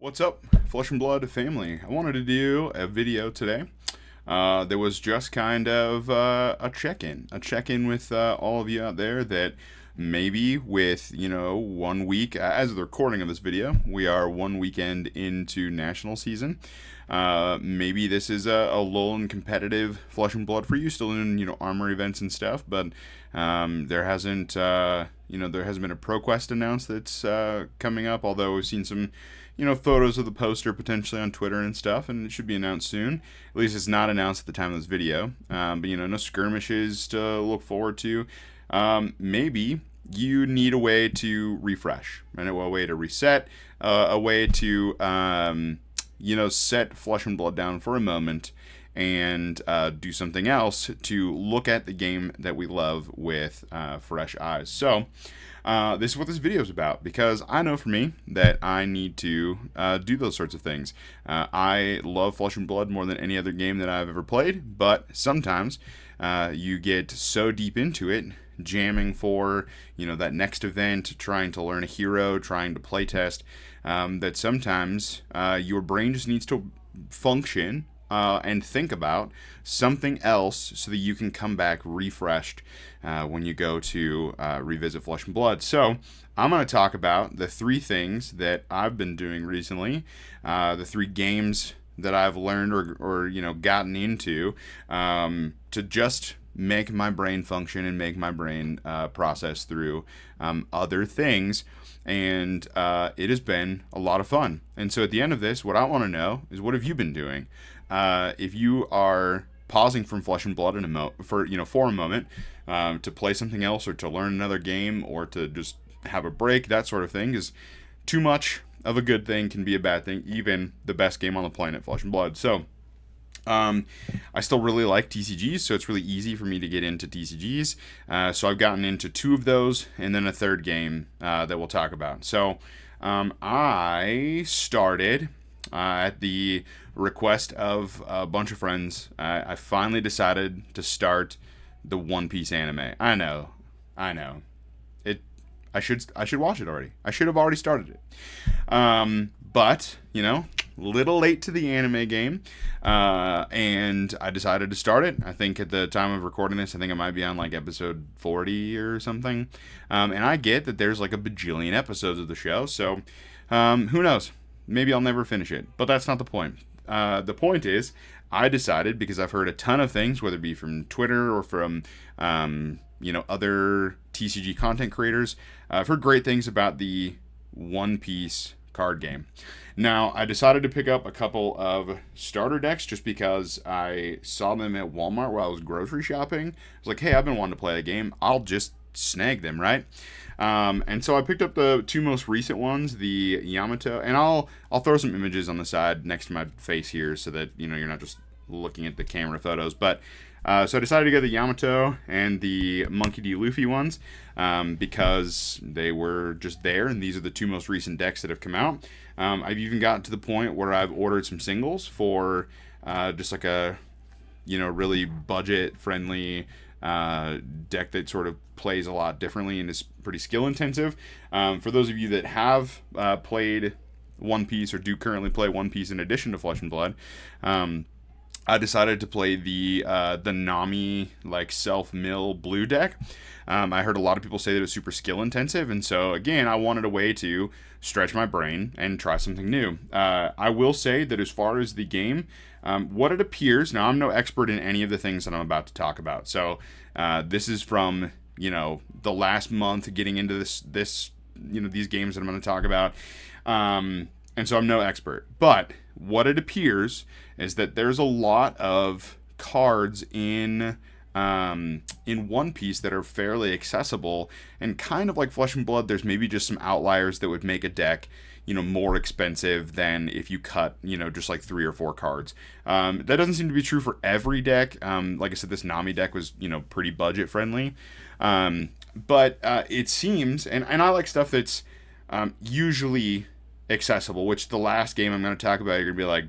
What's up, Flesh and Blood family? I wanted to do a video today. There was just kind of a check-in with all of you out there that maybe with, 1 week, as of the recording of this video, we are 1 weekend into national season. Maybe this is a lull in competitive Flesh and Blood for you, still in, armor events and stuff, but there hasn't, there hasn't been a ProQuest announced that's coming up, although we've seen some photos of the poster potentially on Twitter and stuff, and it should be announced soon. At least it's not announced at the time of this video. But, no skirmishes to look forward to. Maybe you need a way to refresh, and a way to reset, a way to, set Flesh and Blood down for a moment and do something else to look at the game that we love with fresh eyes. So, this is what this video is about, because I know for me that I need to do those sorts of things. I love Flesh and Blood more than any other game that I've ever played, but sometimes you get so deep into it, jamming for that next event, trying to learn a hero, trying to playtest, that sometimes your brain just needs to function and think about something else so that you can come back refreshed when you go to revisit Flesh and Blood. So I'm going to talk about the three things that I've been doing recently, the three games that I've learned or gotten into to just make my brain function and make my brain process through other things. And it has been a lot of fun. And so at the end of this, what I want to know is, what have you been doing? If you are pausing from Flesh and Blood for a moment to play something else, or to learn another game, or to just have a break, that sort of thing, is too much of a good thing can be a bad thing, even the best game on the planet, Flesh and Blood. So I still really like TCGs, so it's really easy for me to get into TCGs. So I've gotten into two of those, and then a third game that we'll talk about. So I started at the request of a bunch of friends. I finally decided to start the One Piece anime. I know. I should watch it already. I should have already started it. But little late to the anime game, and I decided to start it. I think at the time of recording this, I think I might be on like episode 40 or something. And I get that there's like a bajillion episodes of the show, so who knows? Maybe I'll never finish it, but that's not the point. The point is, I decided, because I've heard a ton of things, whether it be from Twitter or from other TCG content creators. I've heard great things about the One Piece card game. Now, I decided to pick up a couple of starter decks just because I saw them at Walmart while I was grocery shopping. I was like, hey, I've been wanting to play a game. I'll just snag them, right? And so I picked up the two most recent ones, the Yamato, and I'll throw some images on the side next to my face here so that you're not just looking at the camera photos. But so I decided to get the Yamato and the Monkey D. Luffy ones because they were just there, and these are the two most recent decks that have come out. I've even gotten to the point where I've ordered some singles for just like a really budget-friendly deck that sort of plays a lot differently and is pretty skill intensive. For those of you that have played One Piece, or do currently play One Piece in addition to Flesh and Blood, I decided to play the Nami self-mill blue deck. I heard a lot of people say that it was super skill intensive, and so again, I wanted a way to stretch my brain and try something new. I will say that as far as the game, what it appears, now I'm no expert in any of the things that I'm about to talk about, so this is from the last month getting into this these games that I'm going to talk about, and so I'm no expert. But what it appears is that there's a lot of cards in One Piece that are fairly accessible, and kind of like Flesh and Blood, there's maybe just some outliers that would make a deck more expensive than if you cut just like 3 or 4 cards. That doesn't seem to be true for every deck. Like I said, this Nami deck was pretty budget friendly, but it seems, and I like stuff that's usually accessible, which the last game I'm going to talk about, you're going to be like,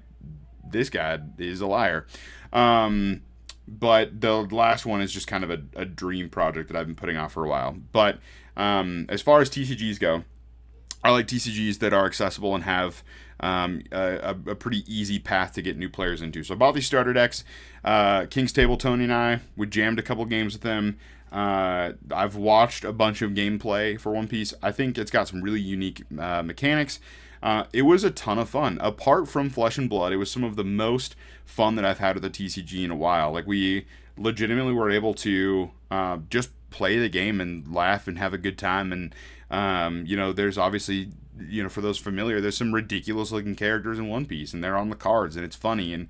this guy is a liar. But the last one is just kind of a dream project that I've been putting off for a while. But as far as TCGs go, I like TCGs that are accessible and have a pretty easy path to get new players into. So I bought these starter decks. King's Table, Tony and I, we jammed a couple games with them. I've watched a bunch of gameplay for One Piece. I think it's got some really unique mechanics. It was a ton of fun. Apart from Flesh and Blood, it was some of the most fun that I've had with a TCG in a while. Like, we legitimately were able to just play the game and laugh and have a good time. And, there's obviously, for those familiar, there's some ridiculous looking characters in One Piece, and they're on the cards, and it's funny, and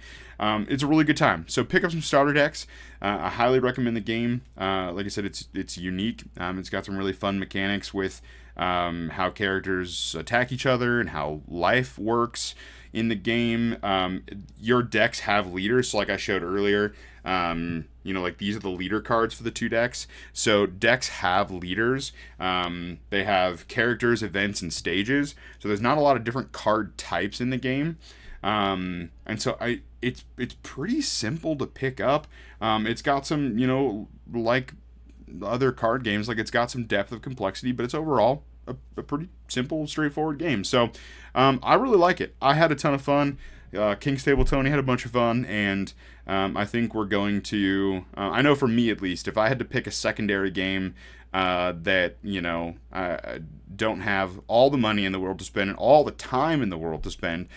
it's a really good time. So pick up some starter decks. I highly recommend the game. Like I said, it's unique. It's got some really fun mechanics with how characters attack each other and how life works in the game. Your decks have leaders, so like I showed earlier, like these are the leader cards for the two decks. So decks have leaders. They have characters, events, and stages. So there's not a lot of different card types in the game. And so it's pretty simple to pick up. It's got some, like other card games, like it's got some depth of complexity, but it's overall a pretty simple, straightforward game. So I really like it. I had a ton of fun. King's Table Tony had a bunch of fun, and I think we're going to, I know for me at least, if I had to pick a secondary game that, I don't have all the money in the world to spend and all the time in the world to spend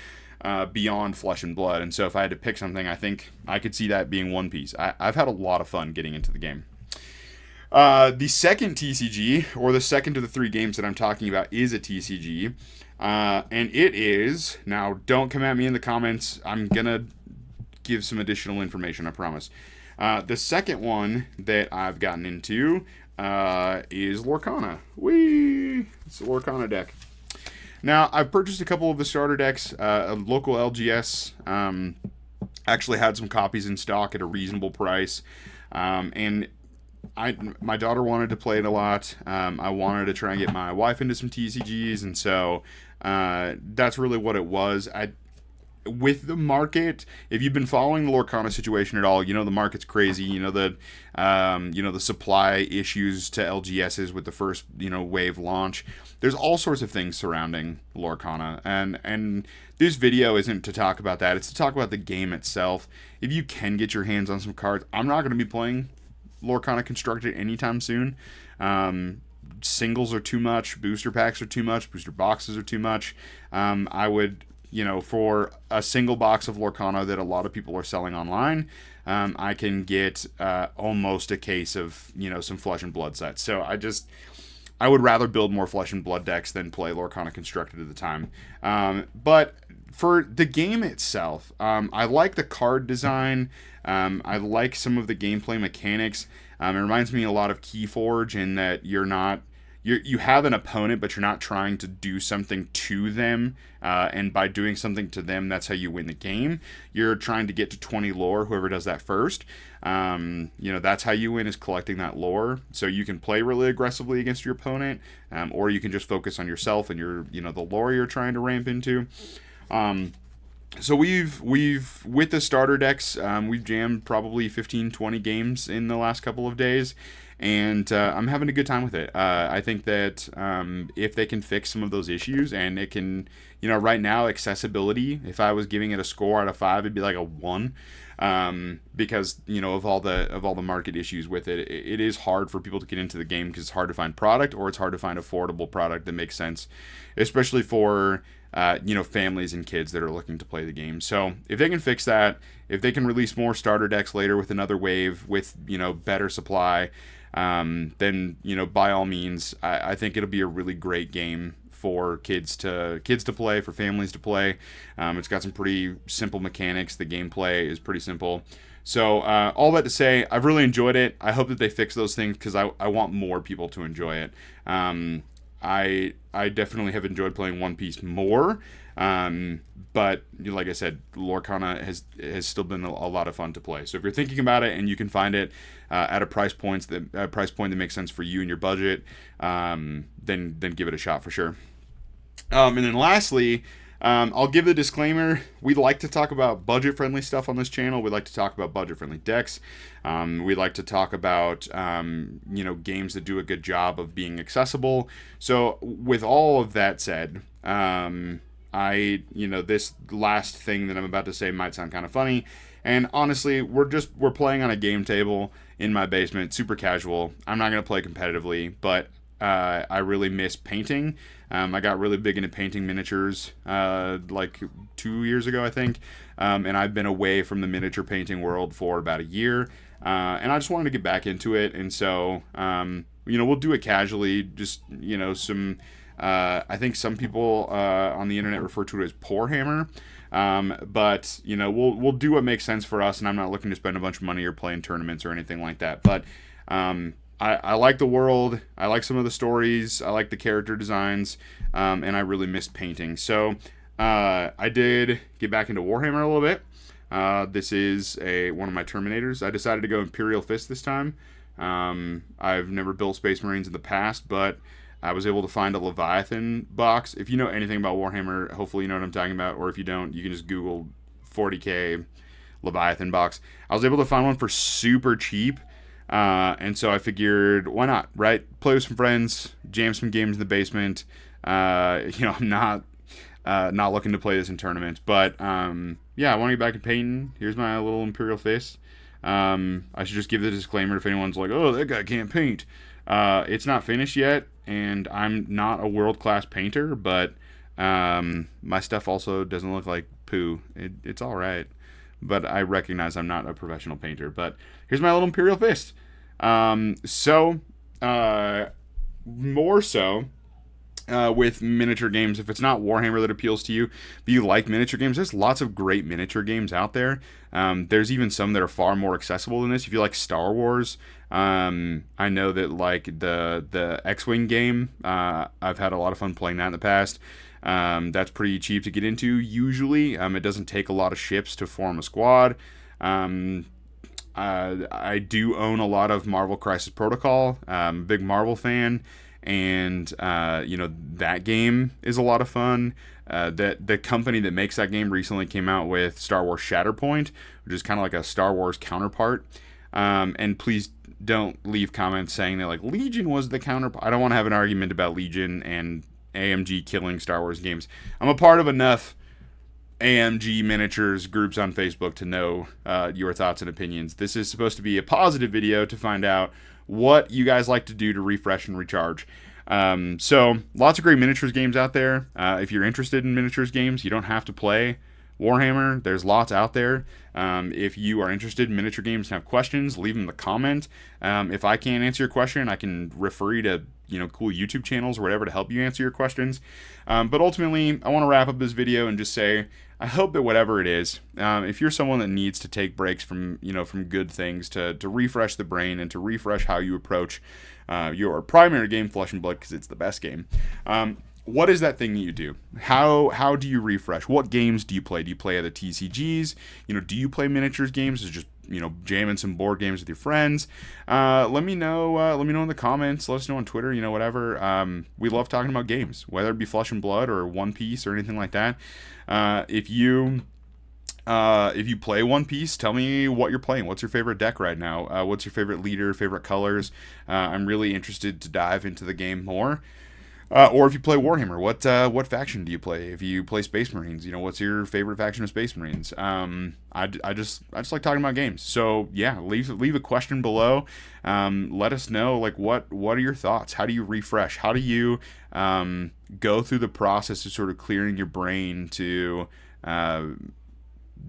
beyond Flesh and Blood, and so if I had to pick something, I think I could see that being One Piece. I've had a lot of fun getting into the game. The second TCG, or the second of the three games that I'm talking about, is a TCG. And it is, now don't come at me in the comments, I'm going to give some additional information, I promise. The second one that I've gotten into is Lorcana. It's a Lorcana deck. Now, I've purchased a couple of the starter decks. A local LGS actually had some copies in stock at a reasonable price. And my daughter wanted to play it a lot. I wanted to try and get my wife into some TCGs, and so that's really what it was. With the market, if you've been following the Lorcana situation at all, the market's crazy. The supply issues to LGSs with the first wave launch. There's all sorts of things surrounding Lorcana, and this video isn't to talk about that. It's to talk about the game itself. If you can get your hands on some cards, I'm not going to be playing Lorcana Constructed anytime soon. Singles are too much, booster packs are too much, booster boxes are too much. I would, for a single box of Lorcana that a lot of people are selling online, I can get almost a case of some Flesh and Blood sets. So I would rather build more Flesh and Blood decks than play Lorcana Constructed at the time. But for the game itself, I like the card design. I like some of the gameplay mechanics. It reminds me a lot of Keyforge in that you have an opponent, but you're not trying to do something to them. And by doing something to them, that's how you win the game. You're trying to get to 20 lore, whoever does that first. That's how you win, is collecting that lore. So you can play really aggressively against your opponent, or you can just focus on yourself and the lore you're trying to ramp into. So we've with the starter decks, we've jammed probably 15-20 games in the last couple of days, and I'm having a good time with it. I think that if they can fix some of those issues, and it can, right now, accessibility, if I was giving it a score out of 5, it'd be like a 1, because of all the market issues with it. It is hard for people to get into the game because it's hard to find product, or it's hard to find affordable product that makes sense, especially for families and kids that are looking to play the game. So if they can fix that, if they can release more starter decks later with another wave with better supply, then by all means, I think it'll be a really great game for kids to play, for families to play. It's got some pretty simple mechanics. The gameplay is pretty simple. So all that to say, I've really enjoyed it. I hope that they fix those things because I want more people to enjoy it. I definitely have enjoyed playing One Piece more, but like I said, Lorcana has still been a lot of fun to play. So if you're thinking about it and you can find it at a price point that makes sense for you and your budget, then give it a shot for sure. And then lastly, I'll give the disclaimer. We like to talk about budget-friendly stuff on this channel. We like to talk about budget-friendly decks. We like to talk about, games that do a good job of being accessible. So with all of that said, this last thing that I'm about to say might sound kind of funny. And honestly, we're playing on a game table in my basement, super casual. I'm not gonna play competitively, but I really miss painting. I got really big into painting miniatures like 2 years ago, I think, and I've been away from the miniature painting world for about a year, and I just wanted to get back into it. And so, we'll do it casually, just some. I think some people on the internet refer to it as poor hammer. But we'll do what makes sense for us, and I'm not looking to spend a bunch of money or play in tournaments or anything like that. But I like the world. I like some of the stories. I like the character designs, and I really missed painting. So I did get back into Warhammer a little bit. This is one of my Terminators. I decided to go Imperial Fist this time. I've never built Space Marines in the past, but I was able to find a Leviathan box. If you know anything about Warhammer, hopefully you know what I'm talking about. Or if you don't, you can just Google 40K Leviathan box. I was able to find one for super cheap. And so I figured, why not, right? Play with some friends, jam some games in the basement. I'm not looking to play this in tournaments. But, I want to get back in painting. Here's my little Imperial Fist. I should just give the disclaimer if anyone's like, oh, that guy can't paint. It's not finished yet, and I'm not a world-class painter, but my stuff also doesn't look like poo. It's all right, but I recognize I'm not a professional painter. But here's my little Imperial Fist. More so with miniature games, if it's not Warhammer that appeals to you, but you like miniature games, there's lots of great miniature games out there. There's even some that are far more accessible than this. If you like Star Wars, I know that like the X-Wing game, I've had a lot of fun playing that in the past. That's pretty cheap to get into usually. It doesn't take a lot of ships to form a squad. I do own a lot of Marvel Crisis Protocol. I'm a big Marvel fan. And that game is a lot of fun. The company that makes that game recently came out with Star Wars Shatterpoint, which is kind of like a Star Wars counterpart. And please don't leave comments saying that like Legion was the counterpart. I don't want to have an argument about Legion and AMG killing Star Wars games. I'm a part of enough AMG miniatures groups on Facebook to know your thoughts and opinions. This is supposed to be a positive video to find out what you guys like to do to refresh and recharge. So lots of great miniatures games out there. If you're interested in miniatures games, you don't have to play Warhammer. There's lots out there. If you are interested in miniature games and have questions, leave them in the comment. If I can't answer your question, I can refer you to cool YouTube channels or whatever to help you answer your questions. But ultimately, I want to wrap up this video and just say, I hope that whatever it is, if you're someone that needs to take breaks from good things to refresh the brain and to refresh how you approach your primary game, Flesh and Blood, because it's the best game. What is that thing that you do? How do you refresh? What games do you play? Do you play other TCGs? Do you play miniatures games? Is it just jamming some board games with your friends? Let me know. Let me know in the comments. Let us know on Twitter. Whatever. We love talking about games, whether it be Flesh and Blood or One Piece or anything like that. If you play One Piece, tell me what you're playing. What's your favorite deck right now? What's your favorite leader? Favorite colors? I'm really interested to dive into the game more. Or if you play Warhammer, what faction do you play? If you play Space Marines, what's your favorite faction of Space Marines? I just like talking about games. So yeah, leave a question below. Let us know like what are your thoughts? How do you refresh? How do you go through the process of sort of clearing your brain to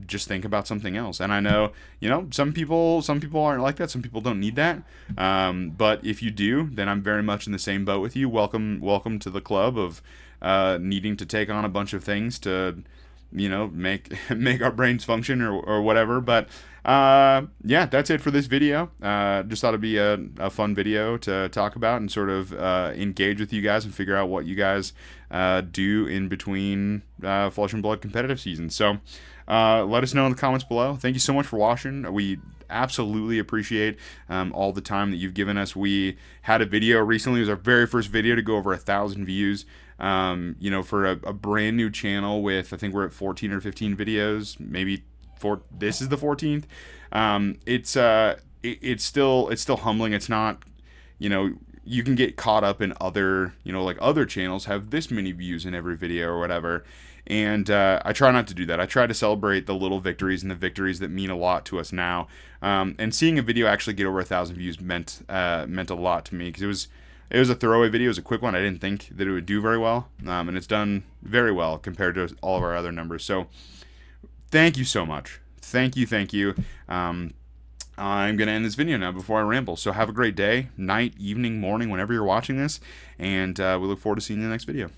just think about something else? And I know, some people aren't like that. Some people don't need that. But if you do, then I'm very much in the same boat with you. Welcome to the club of needing to take on a bunch of things to, make our brains function or whatever. But that's it for this video. Just thought it'd be a fun video to talk about and sort of engage with you guys and figure out what you guys do in between Flesh and Blood competitive seasons. So let us know in the comments below. Thank you so much for watching. We absolutely appreciate all the time that you've given us. We had a video recently. It was our very first video to go over 1,000 views. For a brand new channel with, I think we're at 14 or 15 videos, maybe this is the 14th. It's still humbling. It's not, you can get caught up in other, like other channels have this many views in every video or whatever. And I try not to do that. I try to celebrate the little victories and the victories that mean a lot to us now. And seeing a video actually get over 1,000 views meant a lot to me, because it was a throwaway video. It was a quick one. I didn't think that it would do very well, and it's done very well compared to all of our other numbers. So thank you so much. Thank you, thank you. I'm going to end this video now before I ramble. So have a great day, night, evening, morning, whenever you're watching this, and we look forward to seeing you in the next video.